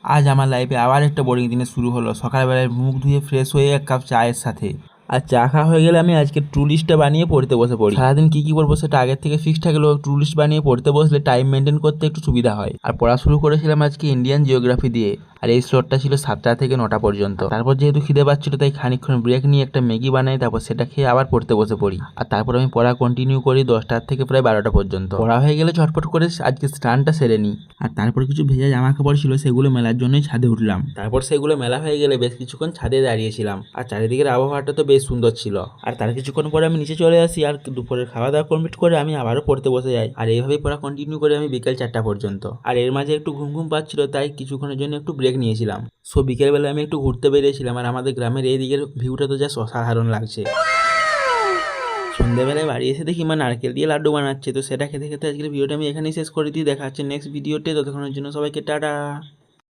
আজ আমার লাইফে আবার একটা বোরিং দিনে শুরু হলো। সকালবেলায় মুখ ধুয়ে ফ্রেশ হয়ে এক কাপ চায়ের সাথে আর চা খাওয়া হয়ে গেলে আমি আজকে টু লিস্টটা বানিয়ে পড়তে বসে পড়ি। সারাদিন কি কি করবো সেটা আগের থেকে ফিক্স থাকলেও টু লিস্ট বানিয়ে পড়তে বসলে টাইম মেনটেন করতে একটু সুবিধা হয়। আর পড়া শুরু করেছিলাম আজকে ইন্ডিয়ান জিওগ্রাফি দিয়ে, আর এই স্লটটা ছিল 7টা থেকে 9টা পর্যন্ত। তারপর যেহেতু খিদে পাচ্ছিল তাই খানিকক্ষণ ব্রেক নিয়ে একটা ম্যাগি বানাই, তারপর সেটা খেয়ে আবার পড়তে বসে পড়ি। আর তারপর আমি পড়া কন্টিনিউ করি 10টার থেকে প্রায় 12টা পর্যন্ত। পড়া হয়ে গেলে ঝটপট করে আজকে স্নানটা সেরে নিই। আর তারপর কিছু ভেজা জামা কাপড় ছিল সেগুলো মেলার জন্যই ছাদে উঠলাম। তারপর সেগুলো মেলা হয়ে গেলে বেশ কিছুক্ষণ ছাদে দাঁড়িয়েছিলাম। আর চারিদিকের আবহাওয়াটা তো বেশ সুন্দর ছিল। আর তার কিছুক্ষণ পরে আমি নিচে চলে আসি, আর দুপুরের খাওয়া দাওয়া কমপ্লিট করে আমি আবারও পড়তে বসে যাই। আর এইভাবেই পড়া কন্টিনিউ করে আমি বিকেল 4টা পর্যন্ত। আর এর মাঝে একটু ঘুম ঘুম পাচ্ছিল তাই কিছুক্ষণের জন্য একটু ব্রেক নিয়েছিলাম। সো বিকেলবেলা আমি একটু ঘুরতে বেরিয়েছিলাম, আর আমাদের গ্রামের এই দিকের ভিউটা তো জাস্ট অসাধারণ লাগছে। সন্ধ্যাবেলায় বাড়ি এসে দেখি মা নারকেল দিয়ে লাড্ডু বানাচ্ছে, তো সেটা খেতে খেতে আজকের ভিডিওটা আমি এখানেই শেষ করে দিই। দেখা হচ্ছে নেক্সট ভিডিওতে, ততক্ষণের জন্য সবাইকে টাটা।